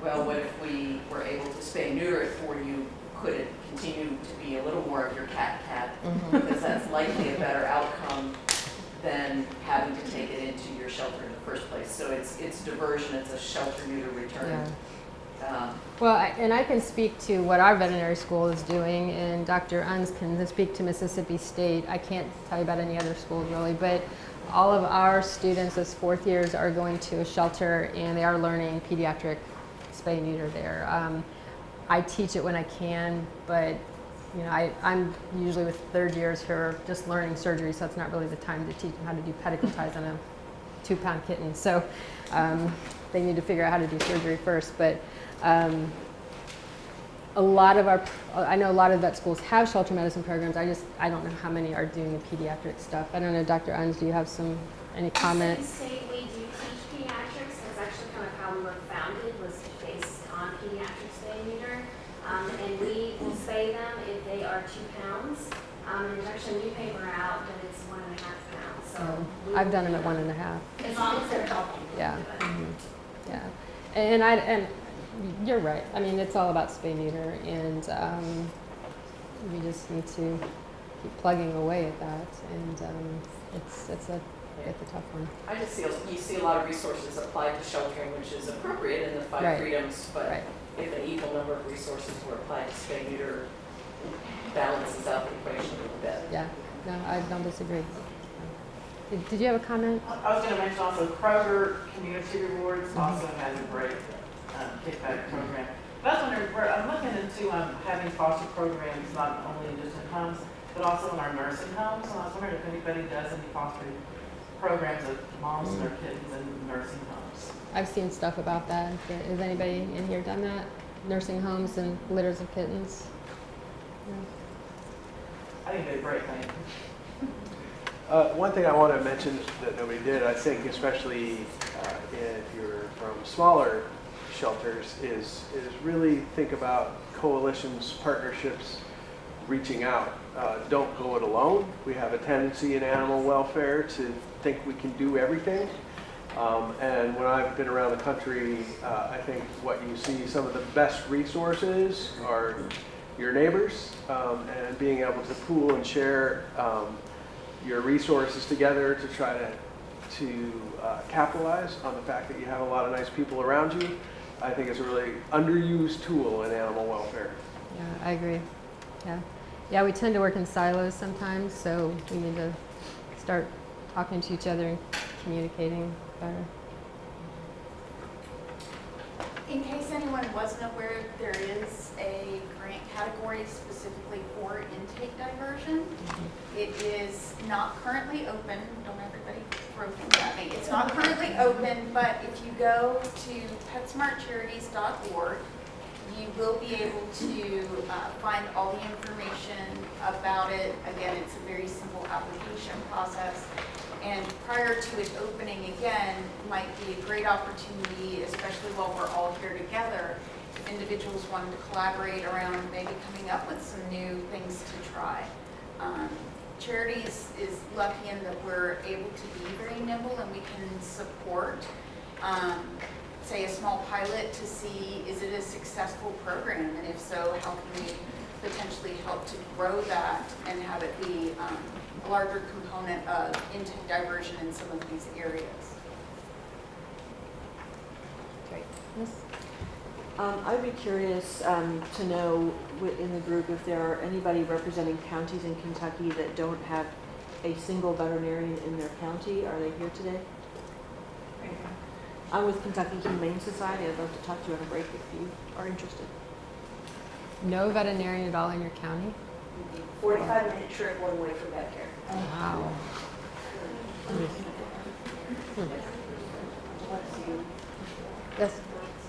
Well, what if we were able to spay neuter it for you? Could it continue to be a little more of your cat? Because that's likely a better outcome than having to take it into your shelter in the first place. So it's diversion, it's a shelter neuter return. Yeah. Well, and I can speak to what our veterinary school is doing, and Dr. Unz can speak to Mississippi State. I can't tell you about any other schools really, but all of our students as fourth years are going to a shelter, and they are learning pediatric spay neuter there. I teach it when I can, but you know, I'm usually with third years who are just learning surgery, so it's not really the time to teach them how to do pedicle ties on a 2-pound kitten. So they need to figure out how to do surgery first. But a lot of I know a lot of vet schools have shelter medicine programs. I don't know how many are doing the pediatric stuff. I don't know, Dr. Unz, do you have any comments? Mississippi State, we do teach pediatrics. That's actually kind of how we were founded, was based on pediatric spay neuter. And we will spay them if they are 2 pounds. And there's actually a new paper out that it's 1.5 pounds. So I've done them at 1.5. as long as they're healthy. Yeah. Yeah. And you're right. I mean, it's all about spay neuter, and we just need to keep plugging away at that. And it's a tough one. I just you see a lot of resources applied to sheltering, which is appropriate in the 5 freedoms, but if an equal number of resources were applied to spay neuter, balances out the equation a little bit. Yeah, no, I don't disagree. Did you have a comment? I was going to mention also Kroger Community Rewards also has a great kickback program. But I was wondering, I'm looking into having foster programs not only just in homes, but also in our nursing homes. And I was wondering if anybody does any foster programs with moms and their kids in nursing homes. I've seen stuff about that. Has anybody in here done that? Nursing homes and litters of kittens? I think they're great thing. One thing I want to mention that nobody did, I think, especially if you're from smaller shelters, is really think about coalitions, partnerships, reaching out. Don't go it alone. We have a tendency in animal welfare to think we can do everything. And when I've been around the country, I think what you see, some of the best resources are your neighbors, and being able to pool and share your resources together to try to capitalize on the fact that you have a lot of nice people around you, I think is a really underused tool in animal welfare. Yeah, I agree. Yeah, we tend to work in silos sometimes, so we need to start talking to each other and communicating better. In case anyone wasn't aware, there is a grant category specifically for intake diversion. It is not currently open, don't everybody throw things at me. It's not currently open, but if you go to PetSmartCharities.org, you will be able to find all the information about it. Again, it's a very simple application process. And prior to it opening again, might be a great opportunity, especially while we're all here together, if individuals wanted to collaborate around maybe coming up with some new things to try. Charities is lucky in that we're able to be very nimble and we can support, say, a small pilot to see, is it a successful program? And if so, how can we potentially help to grow that and have it be a larger component of intake diversion in some of these areas? Great. Yes. I'd be curious to know in the group if there are anybody representing counties in Kentucky that don't have a single veterinarian in their county. Are they here today? I'm with Kentucky Humane Society. I'd love to talk to you on a break if you are interested. No veterinarian at all in your county? 45-minute trip one way for vet care. Wow. Yes.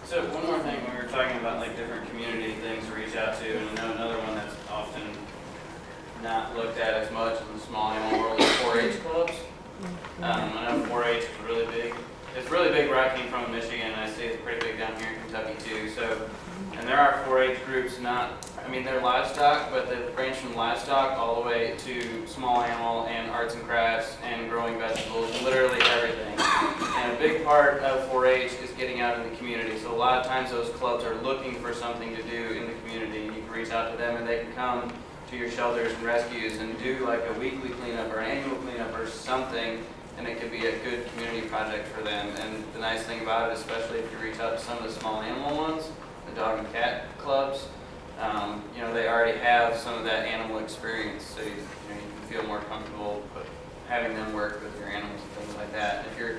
So one more thing, we were talking about like different community things to reach out to, and I know another one that's often not looked at as much in the small animal world is 4-H clubs. I know 4-H is really big. It's really big where I came from in Michigan, and I see it's pretty big down here in Kentucky too. So, and there are 4-H groups, they're livestock, but they range from livestock all the way to small animal and arts and crafts and growing vegetables, literally everything. And a big part of 4-H is getting out in the community. So a lot of times those clubs are looking for something to do in the community. You can reach out to them and they can come to your shelters and rescues and do like a weekly cleanup or an annual cleanup or something, and it could be a good community project for them. And the nice thing about it, especially if you reach out to some of the small animal ones, the dog and cat clubs, they already have some of that animal experience, so you can feel more comfortable having them work with your animals and things like that. If you're,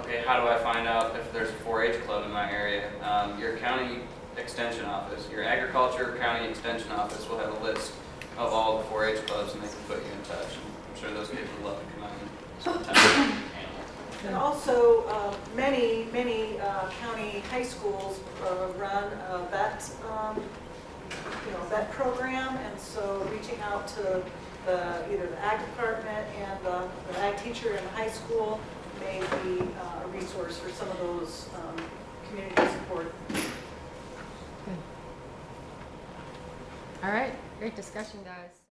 okay, how do I find out if there's a 4-H club in my area? Your county extension office, your agriculture county extension office will have a list of all the 4-H clubs, and they can put you in touch. And I'm sure those kids would love to come out and spend time with animals. And also, many county high schools run a vet program, and so reaching out to either the ag department and the ag teacher in the high school may be a resource for some of those community support. All right, great discussion, guys.